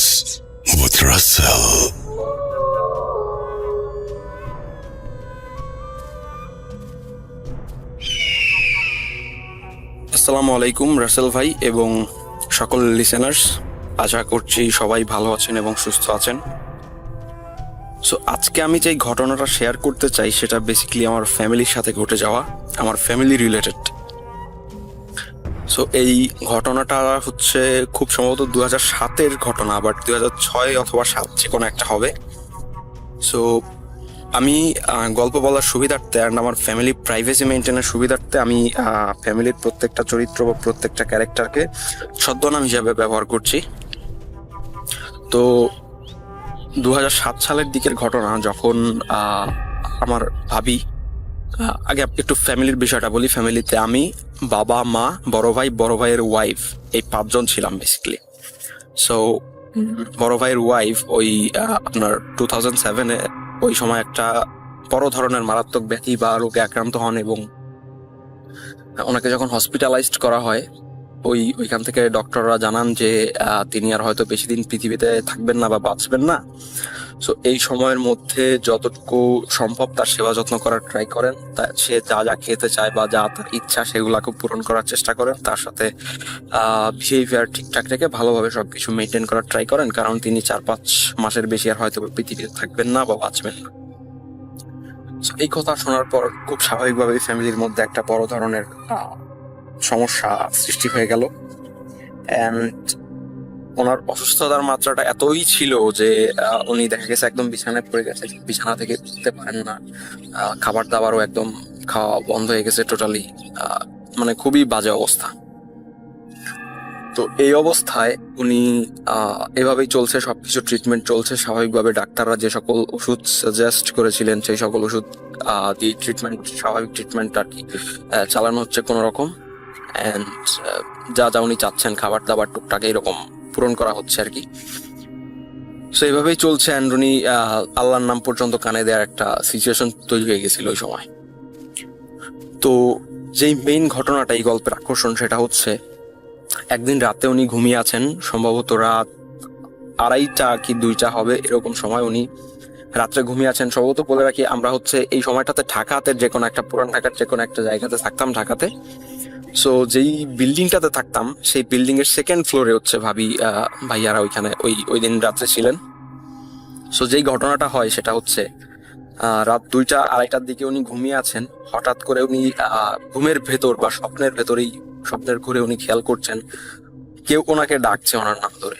with Russell. আসসালামু আলাইকুম রাসেল ভাই এবং সকল লিসেনার্স, আশা করছি সবাই ভালো আছেন এবং সুস্থ আছেন। সো আজকে আমি যে ঘটনাটা শেয়ার করতে চাই সেটা বেসিক্যালি আমার ফ্যামিলির সাথে ঘটে যাওয়া, আমার ফ্যামিলি রিলেটেড। সো এই ঘটনাটা হচ্ছে খুব সম্ভবত 2007-এর ঘটনা, বাট 2006 অথবা 7 যে কোনো একটা হবে। সো আমি গল্প বলার সুবিধার্থে অ্যান্ড আমার ফ্যামিলি প্রাইভেসি মেনটেনের সুবিধার্থে আমি ফ্যামিলির প্রত্যেকটা চরিত্র বা প্রত্যেকটা ক্যারেক্টারকে ছদ্মনাম হিসাবে ব্যবহার করছি। তো 2007 সালের দিকের ঘটনা, যখন আমার ভাবি, আগে একটু ফ্যামিলির বিষয়টা বলি। ফ্যামিলিতে আমি, বাবা, মা, বড় ভাই, বড় ভাইয়ের ওয়াইফ, এই 5 জন ছিলাম বেসিক্যালি। সো বড় ভাইয়ের ওয়াইফ ওই আপনার 2007-এ ওই সময় একটা বড় ধরনের মারাত্মক ব্যাধি বা রোগে আক্রান্ত হন এবং ওনাকে যখন হসপিটালাইজড করা হয় ওইখান থেকে ডক্টররা জানান যে তিনি আর হয়তো বেশি দিন পৃথিবীতে থাকবেন না বা বাঁচবেন না। সো এই সময়ের মধ্যে যতটুকু সম্ভব তার সেবা যত্ন করার ট্রাই করেন, সে যা যা খেতে চায় বা যা তার ইচ্ছা সেগুলাকে পূরণ করার চেষ্টা করেন, তার সাথে বিহেভিয়ার ঠিকঠাক রেখে ভালোভাবে সবকিছু মেনটেন করার ট্রাই করেন, কারণ তিনি 4-5 মাসের বেশি আর হয়তো পৃথিবীতে থাকবেন না বা বাঁচবেন না। এই কথা শোনার পর খুব স্বাভাবিকভাবে ফ্যামিলির মধ্যে একটা বড় ধরনের সমস্যা সৃষ্টি হয়ে গেল। অ্যান্ড ওনার অসুস্থতার মাত্রাটা এতই ছিল যে উনি দেখা গেছে একদম বিছানায় পড়ে গেছে, বিছানা থেকে উঠতে পারেন না, খাবার দাবারও একদম খাওয়া বন্ধ হয়ে গেছে টোটালি, মানে খুবই বাজে অবস্থা। তো এই অবস্থায় উনি এভাবেই চলছে, সবকিছু ট্রিটমেন্ট চলছে স্বাভাবিকভাবে। ডাক্তাররা যে সকল ওষুধ সাজেস্ট করেছিলেন সেই সকল ওষুধ দিয়ে ট্রিটমেন্ট, স্বাভাবিক ট্রিটমেন্ট আর কি চালানো হচ্ছে কোনো রকম। অ্যান্ড যা যা উনি চাচ্ছেন, খাবার দাবার টুকটাক এরকম পূরণ করা হচ্ছে আর কি। সো এইভাবেই চলছে। অ্যান্ড উনি আল্লাহর নাম পর্যন্ত কানে দেওয়ার একটা সিচুয়েশন তৈরি হয়ে গেছিল ওই সময়। তো যেই মেইন ঘটনাটা এই গল্পের আকর্ষণ, সেটা হচ্ছে একদিন রাতে উনি ঘুমিয়ে আছেন, সম্ভবত রাত 2:30 কি 2টা হবে এরকম সময় উনি রাত্রে ঘুমিয়ে আছেন। সম্ভবত বলে রাখি, আমরা হচ্ছে এই সময়টাতে ঢাকাতে যে কোনো একটা, পুরান ঢাকার যে কোনো একটা জায়গাতে থাকতাম ঢাকাতে। সো যেই বিল্ডিংটাতে থাকতাম সেই বিল্ডিং এর 2nd ফ্লোরে হচ্ছে ভাইয়ারা ওইখানে ওই দিন রাত্রে ছিলেন। সো যেই ঘটনাটা হয় সেটা হচ্ছে রাত 2টা 2:30টার দিকে উনি ঘুমিয়ে আছেন। হঠাৎ করে উনি ঘুমের ভেতর বা স্বপ্নের ঘরে উনি খেয়াল করছেন কেউ ওনাকে ডাকছে ওনার নাম ধরে।